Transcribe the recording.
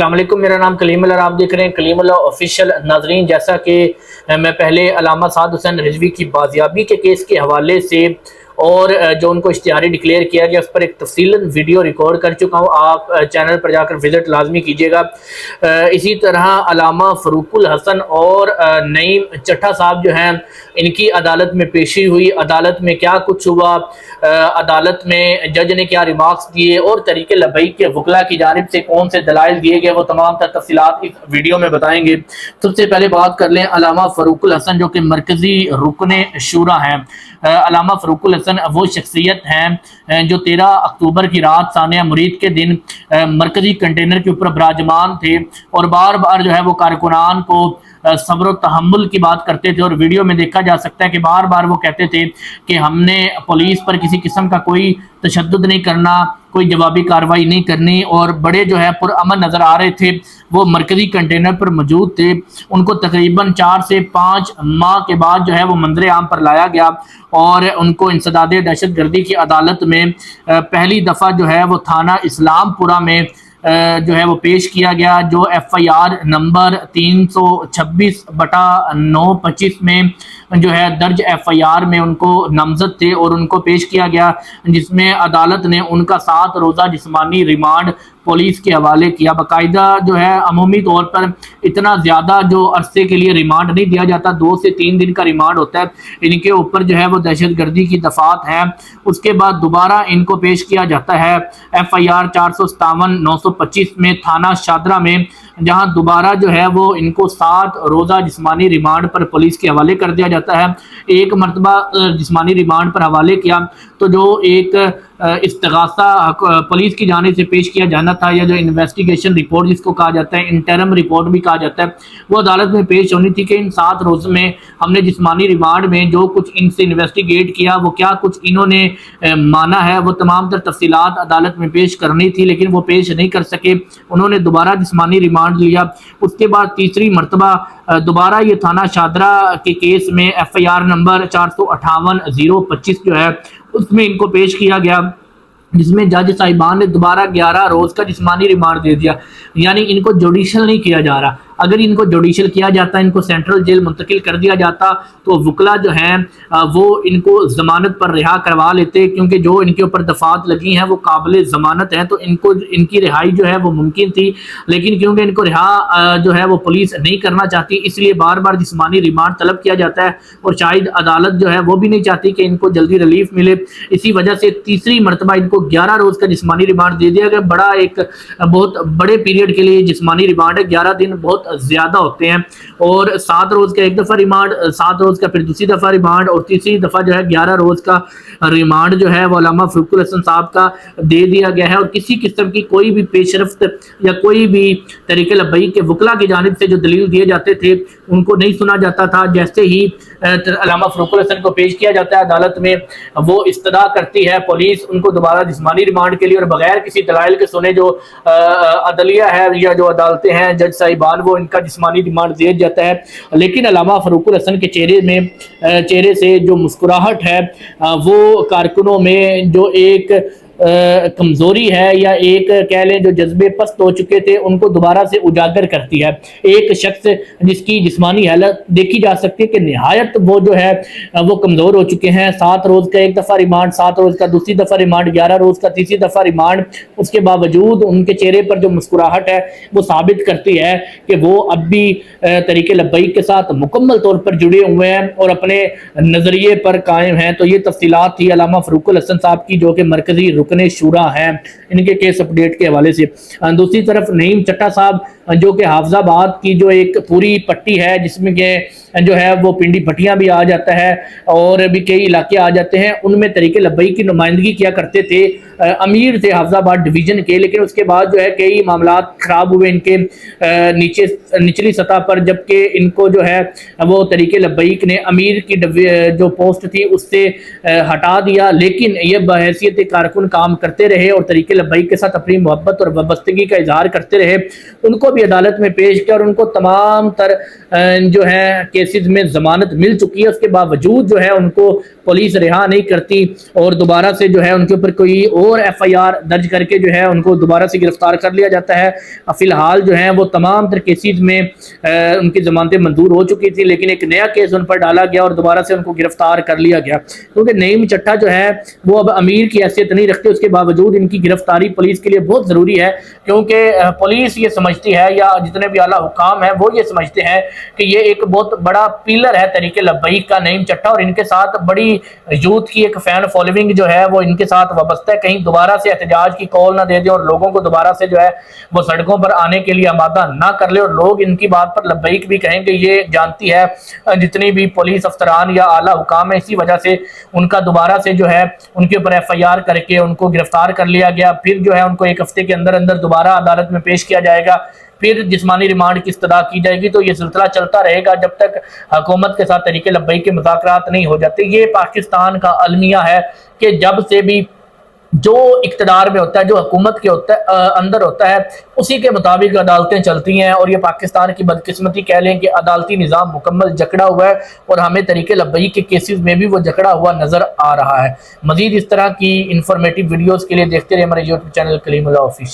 السلام علیکم، میرا نام کلیم اللہ، آپ دیکھ رہے ہیں کلیم اللہ آفیشیل۔ ناظرین، جیسا کہ میں پہلے علامہ سعد حسین رضوی کی بازیابی کے کیس کے حوالے سے اور جو ان کو اشتہاری ڈکلیئر کیا گیا اس پر ایک تفصیلاً ویڈیو ریکارڈ کر چکا ہوں، آپ چینل پر جا کر وزٹ لازمی کیجیے گا۔ اسی طرح علامہ فروق الحسن اور نعیم چٹھا صاحب جو ہیں، ان کی عدالت میں پیشی ہوئی، عدالت میں کیا کچھ ہوا، عدالت میں جج نے کیا ریمارکس دیے اور طریق لبیک کے وکلاء کی جانب سے کون سے دلائل دیے گئے، وہ تمام تر تفصیلات اس ویڈیو میں بتائیں گے۔ سب سے پہلے بات کر لیں علامہ فروق الحسن، جو کہ مرکزی رکن شورا ہیں۔ علامہ فروق الحسن وہ شخصیت ہیں جو 13 اکتوبر کی رات ثانیہ مرید کے دن مرکزی کنٹینر کے اوپر براجمان تھے اور بار بار جو ہے وہ کارکنان کو صبر و تحمل کی بات کرتے تھے، اور ویڈیو میں دیکھا جا سکتا ہے کہ بار بار وہ کہتے تھے کہ ہم نے پولیس پر کسی قسم کا کوئی تشدد نہیں کرنا، کوئی جوابی کارروائی نہیں کرنی، اور بڑے جو ہے پرامن نظر آ رہے تھے۔ وہ مرکزی کنٹینر پر موجود تھے، ان کو تقریباً 4 سے 5 ماہ کے بعد جو ہے وہ منظر عام پر لایا گیا اور ان کو انسداد دہشت گردی کی عدالت میں پہلی دفعہ جو ہے وہ تھانہ اسلام پورہ میں جو ہے وہ پیش کیا گیا، جو ایف آئی آر نمبر 326/925 میں جو ہے درج ایف آئی آر میں ان کو نامزد تھے اور ان کو پیش کیا گیا، جس میں عدالت نے ان کا 7 روزہ جسمانی ریمانڈ پولیس کے حوالے کیا۔ باقاعدہ جو ہے عمومی طور پر اتنا زیادہ جو عرصے کے لیے ریمانڈ نہیں دیا جاتا، 2 سے 3 دن کا ریمانڈ ہوتا ہے۔ ان کے اوپر جو ہے وہ دہشت گردی کی دفعات ہیں۔ اس کے بعد دوبارہ ان کو پیش کیا جاتا ہے ایف آئی آر 457/925 میں تھانہ شادرہ میں، جہاں دوبارہ جو ہے وہ ان کو 7 روزہ جسمانی ریمانڈ پر پولیس کے حوالے کر دیا جاتا ہے۔ ایک مرتبہ جسمانی ریمانڈ پر حوالے کیا تو جو ایک استغاثہ پولیس کی جانب سے پیش کیا جانا تھا، یا جو انویسٹیگیشن رپورٹ جس کو کہا جاتا ہے، انٹرم رپورٹ بھی کہا جاتا ہے، وہ عدالت میں پیش ہونی تھی کہ ان 7 روز میں ہم نے جسمانی ریمانڈ میں جو کچھ ان سے انویسٹیگیٹ کیا، وہ کیا کچھ انہوں نے مانا ہے، وہ تمام تر تفصیلات عدالت میں پیش کرنی تھی، لیکن وہ پیش نہیں کر سکے۔ انہوں نے دوبارہ جسمانی ریمانڈ لیا۔ اس کے بعد تیسری مرتبہ دوبارہ یہ تھانہ شادرہ کے کیس میں ایف آئی آر نمبر 458/025 جو ہے اس میں ان کو پیش کیا گیا، جس میں جج صاحبان نے دوبارہ 11 روز کا جسمانی ریمانڈ دے دیا۔ یعنی ان کو جوڈیشل نہیں کیا جا رہا۔ اگر ان کو جوڈیشل کیا جاتا، ان کو سینٹرل جیل منتقل کر دیا جاتا تو وکلاء جو ہیں وہ ان کو ضمانت پر رہا کروا لیتے، کیونکہ جو ان کے اوپر دفعات لگی ہیں وہ قابل ضمانت ہیں، تو ان کی رہائی جو ہے وہ ممکن تھی، لیکن کیونکہ ان کو رہا جو ہے وہ پولیس نہیں کرنا چاہتی، اس لیے بار بار جسمانی ریمانڈ طلب کیا جاتا ہے، اور شاید عدالت جو ہے وہ بھی نہیں چاہتی کہ ان کو جلدی ریلیف ملے۔ اسی وجہ سے تیسری مرتبہ ان کو 11 روز کا جسمانی ریمانڈ دے دیا گیا۔ بڑا ایک بہت بڑے پیریڈ کے لیے جسمانی ریمانڈ ہے، 11 دن بہت زیادہ ہوتے ہیں، اور 7 روز کا ایک دفعہ ریمانڈ، 7 روز کا پھر دوسری دفعہ ریمانڈ، اور تیسری دفعہ جو ہے 11 روز کا ریمانڈ جو ہے وہ علامہ فروق الحسن صاحب کا دے دیا گیا ہے۔ اور کسی قسم کی کوئی بھی پیش رفت یا کوئی بھی طریق لبیک کے وکلاء کی جانب سے جو دلیل دیے جاتے تھے ان کو نہیں سنا جاتا تھا۔ جیسے ہی علامہ فروق الحسن کو پیش کیا جاتا ہے عدالت میں، وہ استدعا کرتی ہے پولیس ان کو دوبارہ جسمانی ریمانڈ کے لیے، اور بغیر کسی دلائل کے سنے جو عدلیہ ہے یا جو عدالتیں ہیں، جج صاحبان، وہ ان کا جسمانی ریمانڈ دیا جاتا ہے۔ لیکن علامہ فروق الحسن کے چہرے سے جو مسکراہٹ ہے، وہ کارکنوں میں جو ایک کمزوری ہے یا ایک کہہ لیں جو جذبے پست ہو چکے تھے، ان کو دوبارہ سے اجاگر کرتی ہے۔ ایک شخص جس کی جسمانی حالت دیکھی جا سکتی ہے کہ نہایت وہ جو ہے وہ کمزور ہو چکے ہیں، 7 روز کا ایک دفعہ ریمانڈ، 7 روز کا دوسری دفعہ ریمانڈ، 11 روز کا تیسری دفعہ ریمانڈ، اس کے باوجود ان کے چہرے پر جو مسکراہٹ ہے وہ ثابت کرتی ہے کہ وہ اب بھی طریق لبیک کے ساتھ مکمل طور پر جڑے ہوئے ہیں اور اپنے نظریے پر قائم ہیں۔ تو یہ تفصیلات تھی علامہ فروق الحسن صاحب کی، جو کہ مرکزی رکن شورا ہیں، ان کے کیس اپڈیٹ کے حوالے سے۔ دوسری طرف نعیم چٹھا صاحب، جو کہ حافظ آباد کی جو ایک پوری پٹی ہے، جس میں کہ جو ہے وہ پنڈی پٹیاں بھی آ جاتا ہے اور بھی کئی علاقے آ جاتے ہیں، ان میں طریق لبیک کی نمائندگی کیا کرتے تھے۔ امیر تھے حافظ آباد ڈویژن کے، لیکن اس کے بعد جو ہے کئی معاملات خراب ہوئے ان کے نچلی سطح پر، جبکہ ان کو جو ہے وہ طریق لبیک نے امیر کی جو پوسٹ تھی اس سے ہٹا دیا، لیکن یہ بحیثیت کارکن کام کرتے رہے اور طریق لبیک کے ساتھ اپنی محبت اور وابستگی کا اظہار کرتے رہے۔ ان کو بھی عدالت میں پیش کیا اور ان کو تمام تر جو ہے کیسز میں ضمانت مل چکی ہے، اس کے باوجود جو ہے ان کو پولیس رہا نہیں کرتی اور دوبارہ سے جو ہے ان کے اوپر کوئی اور ایف آئی آر درج کر کے جو ہے ان کو دوبارہ سے گرفتار کر لیا جاتا ہے۔ فی الحال جو ہے وہ تمام تر کیسز میں ان کی ضمانتیں منظور ہو چکی تھی، لیکن ایک نیا کیس ان پر ڈالا گیا اور دوبارہ سے ان کو گرفتار کر لیا گیا، کیونکہ نعیم چٹھا جو ہے وہ اب امیر کی حیثیت نہیں رکھتے، اس کے باوجود ان کی گرفتاری پولیس کے لیے بہت ضروری ہے، کیونکہ پولیس یہ سمجھتی ہے یا جتنے بھی اعلیٰ حکام ہیں وہ یہ سمجھتے ہیں کہ یہ ایک بہت بڑا پیلر ہے تحریک لبیک کا نعیم چٹھا، اور ان کے ساتھ بڑی یوتھ کی ایک فین فالوئنگ جو ہے وہ ان کے ساتھ وابستہ ہے، کہیں دوبارہ سے احتجاج کی کال نہ دے دیں اور لوگوں کو دوبارہ سے جو ہے وہ سڑکوں پر آنے کے لیے آمادہ نہ کر لے، اور لوگ ان کی بات پر لبیک بھی کہیں گے۔ یہ جانتی ہے جتنی بھی پولیس افسران یا اعلیٰ حکام ہیں، اسی وجہ سے ان کا دوبارہ سے جو ہے ان کے اوپر ایف آئی آر کر کے ان کو گرفتار کر لیا گیا، پھر جو ہے ان کو ایک ہفتے کے اندر اندر دوبارہ عدالت میں پیش کیا جائے گا، پھر جسمانی ریمانڈ کی استدعا کی جائے گی۔ تو یہ سلسلہ چلتا رہے گا جب تک حکومت کے ساتھ تحریک لبیک کے مذاکرات نہیں ہو جاتے۔ یہ پاکستان کا المیہ ہے کہ جب سے بھی جو اقتدار میں ہوتا ہے، جو حکومت کے اندر ہوتا ہے، اسی کے مطابق عدالتیں چلتی ہیں، اور یہ پاکستان کی بدقسمتی کہہ لیں کہ عدالتی نظام مکمل جکڑا ہوا ہے، اور ہمیں تحریک لبیک کے کیسز میں بھی وہ جکڑا ہوا نظر آ رہا ہے۔ مزید اس طرح کی انفارمیٹیو ویڈیوز کے لیے دیکھتے رہے ہمارے یوٹیوب چینل کلیم اللہ آفیشیل۔